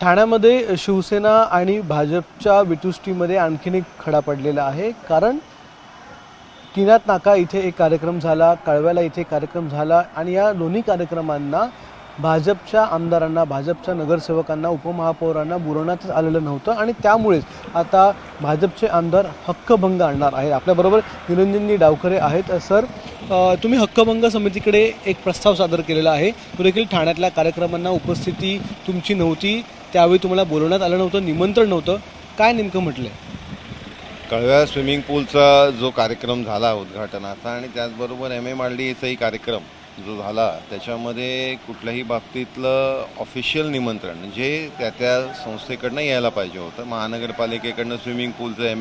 ठाण्यामध्ये शिवसेना आणि भाजपच्या वितुष्टीमध्ये आणखीन एक खडा पडलेला आहे. कारण किनात नाका इथे एक कार्यक्रम झाला, कळव्याला इथे एक कार्यक्रम झाला आणि या दोन्ही कार्यक्रमांना भाजपच्या आमदारांना, भाजपच्या नगरसेवकांना, उपमहापौरांना बोलवण्यात आलेलं नव्हतं आणि त्यामुळेच आता भाजपचे आमदार हक्कभंग आणणार आहेत. आपल्याबरोबर निरंजनजी डावखरे आहेत. सर, तुम्ही हक्कभंग समितीकडे एक प्रस्ताव सादर केलेला आहे. तो देखील ठाण्यातल्या कार्यक्रमांना उपस्थिती तुमची नव्हती, त्यावेळी तुम्हाला बोलवण्यात आलं नव्हतं, निमंत्रण नव्हतं. काय नेमकं म्हटलंय? कळव्या स्विमिंग पूलचा जो कार्यक्रम झाला उद्घाटनाचा आणि त्याचबरोबर MA-मालडीचाही कार्यक्रम जो झाला त्याच्यामध्ये कुठल्याही बाबतीतलं ऑफिशियल निमंत्रण जे त्या संस्थेकडनं यायला पाहिजे होतं, महानगरपालिकेकडनं स्विमिंग पूलचं,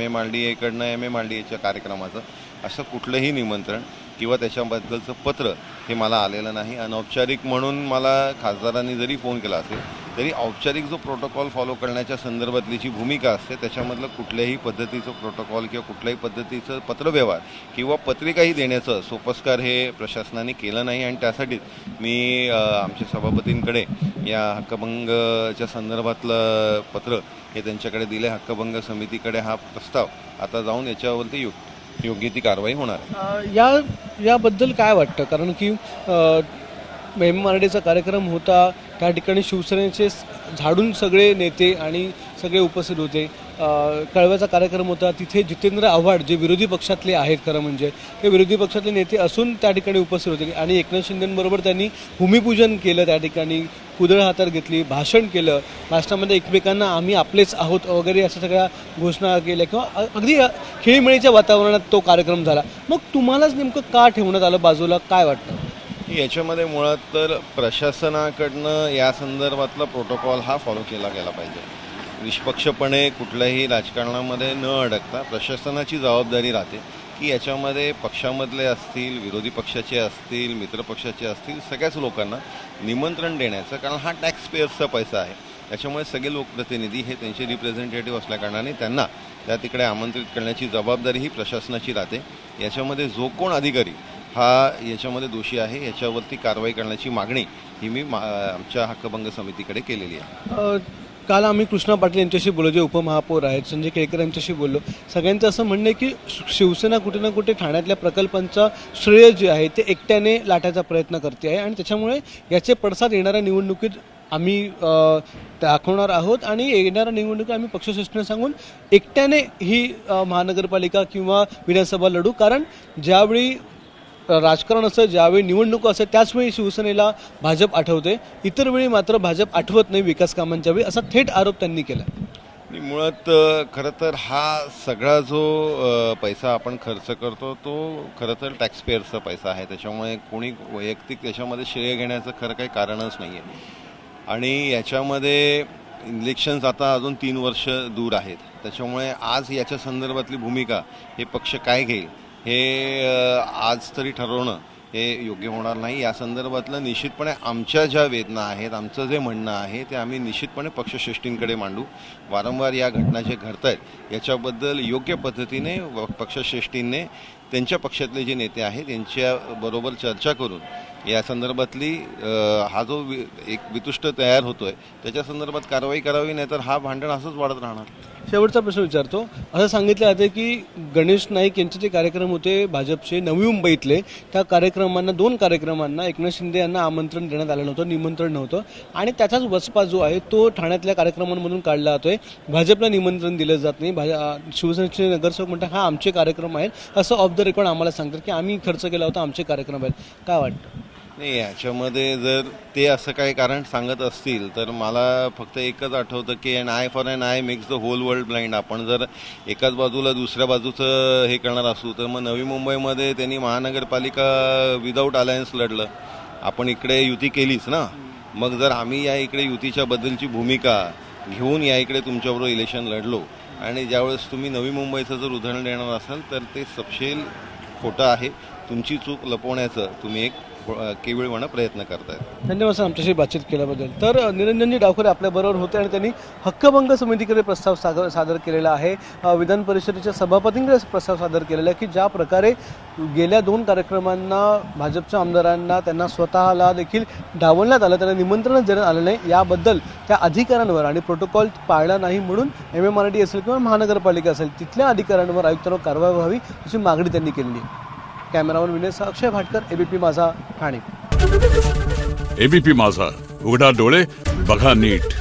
MA-मालडीच्या कार्यक्रमाचं असं कुठलंही निमंत्रण किंवा त्याच्याबद्दलचं पत्र हे मला आलेलं नाही. अनौपचारिक म्हणून मला खासदारांनी जरी फोन केला असेल तरी औपचारिक जो प्रोटोकॉल फॉलो करण्याच्या संदर्भातली जी भूमिका असते त्याच्यामधलं कुठल्याही पद्धतीचं प्रोटोकॉल किंवा कुठल्याही पद्धतीचं पत्रव्यवहार किंवा पत्रिकाही देण्याचं सोपस्कार हे प्रशासनाने केलं नाही. आणि त्यासाठीच मी आमच्या सभापतींकडे या हक्कभंगच्या संदर्भातलं पत्र हे त्यांच्याकडे दिले. हक्कभंग समितीकडे हा प्रस्ताव आता जाऊन याच्यावरती योग्य ती कारवाई होणार आहे. याबद्दल काय वाटतं? कारण की MA-मालडीचा कार्यक्रम होता, त्या ठिकाणी शिवसेनेचे झाडून सगळे नेते आणि सगळे उपस्थित होते. कळव्याचा कार्यक्रम होता, तिथे जितेंद्र आव्हाड जे विरोधी पक्षातले आहेत, खरं म्हणजे ते विरोधी पक्षातले नेते असून त्या ठिकाणी उपस्थित होते आणि एकनाथ शिंदेंबरोबर त्यांनी भूमिपूजन केलं, त्या ठिकाणी कुदळ हातात घेतली, भाषण केलं. भाषणामध्ये एकमेकांना आम्ही आपलेच आहोत वगैरे अशा सगळ्या घोषणा केल्या किंवा अगदी खेळीमेळीच्या वातावरणात तो कार्यक्रम झाला. मग तुम्हालाच नेमकं का ठेवण्यात आलं बाजूला? काय वाटतं? याच्यामध्ये मुळात तर प्रशासनाकडनं या संदर्भातला प्रोटोकॉल हा फॉलो केला गेला पाहिजे. निष्पक्षपणे कुठल्याही राजकारणामध्ये न अडकता प्रशासनाची जबाबदारी राहते की याच्यामध्ये पक्षामधले असतील, विरोधी पक्षाचे असतील, मित्रपक्षाचे असतील, सगळ्याच लोकांना निमंत्रण देण्याचं, कारण हा टॅक्स पेयर्सचा पैसा आहे. त्याच्यामुळे सगळे लोकप्रतिनिधी हे त्यांचे रिप्रेझेंटेटिव्ह असल्याकारणाने त्यांना त्या तिकडे आमंत्रित करण्याची जबाबदारी ही प्रशासनाची राहते. याच्यामध्ये जो कोण अधिकारी हा याच्यामध्ये दोषी आहे याच्यावरती कारवाई करण्याची मागणी ही मी आमच्या हक्कभंग समितीकडे केलेली आहे. काल आम्ही कृष्णा पाटील यांच्याशी बोललो, जे उपमहापौर आहेत, संजय केळकर यांच्याशी बोललो. सगळ्यांचं असं म्हणणं आहे की शिवसेना कुठे ना कुठे ठाण्यातल्या प्रकल्पांचा श्रेय जे आहे ते एकट्याने लाटायचा प्रयत्न करते आहे आणि त्याच्यामुळे याचे पडसाद येणाऱ्या निवडणुकीत आम्ही दाखवणार आहोत आणि येणाऱ्या निवडणुकीत आम्ही पक्षश्रेष्ठींना सांगून एकट्याने ही महानगरपालिका किंवा विधानसभा लढू. कारण ज्यावेळी राजकारण असं, ज्यावेळी निवडणूक असं, त्याचवेळी शिवसेनेला भाजप आठवते, इतर वेळी मात्र भाजप आठवत नाही विकास कामांच्या वेळी, असा थेट आरोप त्यांनी केला. मुळात खरं तर हा सगळा जो पैसा आपण खर्च करतो तो खरं तर टॅक्सपेयर्सचा पैसा आहे. त्याच्यामुळे कोणी वैयक्तिक त्याच्यामध्ये श्रेय घेण्याचं खरं काही कारणच नाही आहे. आणि याच्यामध्ये इलेक्शन्स आता अजून 3 वर्ष दूर आहेत. त्याच्यामुळे आज याच्या संदर्भातली भूमिका हे पक्ष काय घेईल हे आज तरी ठरवणं हे योग्य होणार नाही. या संदर्भातलं निश्चितपणे आमच्या ज्या वेदना आहेत, आमचं जे म्हणणं आहे ते आम्ही निश्चितपणे पक्षश्रेष्ठींकडे मांडू. वारंवार या घटना जे घडत आहेत याच्याबद्दल योग्य पद्धतीने पक्षश्रेष्ठींनी त्यांच्या पक्षातले जे नेते आहेत त्यांच्याबरोबर चर्चा करून या संदर्भातली हा जो एक वितुष्ट तयार होतोय त्याच्या संदर्भात कारवाई करावी, नाहीतर हा भांडण असंच वाढत राहणार. शेवटचा प्रश्न विचारतो. असं सांगितलं जाते की गणेश नाईक यांचे जे कार्यक्रम होते भाजपचे नवी मुंबईतले, त्या कार्यक्रमांना, 2 कार्यक्रमांना एकनाथ शिंदे यांना आमंत्रण देण्यात आलं नव्हतं, निमंत्रण नव्हतं आणि त्याचाच वचपा जो आहे तो ठाण्यातल्या कार्यक्रमांमधून काढला जातोय. भाजपला निमंत्रण दिलं जात नाही. शिवसेनेचे नगरसेवक म्हणतात हा आमचे कार्यक्रम आहेत, असं ऑफ द रेकॉर्ड आम्हाला सांगतात की आम्ही खर्च केला होता, आमचे कार्यक्रम आहेत. काय वाटतं? नाही, याच्यामध्ये जर ते असं काही कारण सांगत असतील तर मला फक्त एकच आठवतं की an eye for an eye makes the whole world blind. आपण जर एकाच बाजूला दुसऱ्या बाजूचं हे करणार असू तर मग नवी मुंबईमध्ये त्यांनी महानगरपालिका विदाऊट अलायन्स लढलं, आपण इकडे युती केलीच ना. मग जर आम्ही या इकडे युतीच्या बद्दलची भूमिका घेऊन या इकडे तुमच्याबरोबर इलेक्शन लढलो आणि ज्यावेळेस तुम्ही नवी मुंबईचं जर उदाहरण देणार असाल तर ते सपशेल खोटं आहे. तुमची चूक लपवण्याचं तुम्ही एक केविळवाणं प्रयत्न करतायत. धन्यवाद सर आमच्याशी बातचीत केल्याबद्दल. तर निरंजनजी डावखरे आपल्याबरोबर होते आणि त्यांनी हक्कभंग समितीकडे प्रस्ताव सादर केलेला आहे. विधान परिषदेच्या सभापतींकडे प्रस्ताव सादर केलेला आहे की ज्या प्रकारे गेल्या 2 कार्यक्रमांना भाजपच्या आमदारांना त्यांना स्वतःला देखील डावलण्यात आलं, त्यांना निमंत्रणच देण्यात आलं नाही, याबद्दल त्या अधिकाऱ्यांवर आणि प्रोटोकॉल पाळला नाही म्हणून MMRD असेल किंवा महानगरपालिका असेल तिथल्या अधिकाऱ्यांवर आयुक्तांवर कारवाई व्हावी अशी मागणी त्यांनी केलेली आहे. कॅमेरामन विनयसह अक्षय भाटकर, ABP माझा, ठाणे. ABP माझा, उघडा डोळे बघा नीट.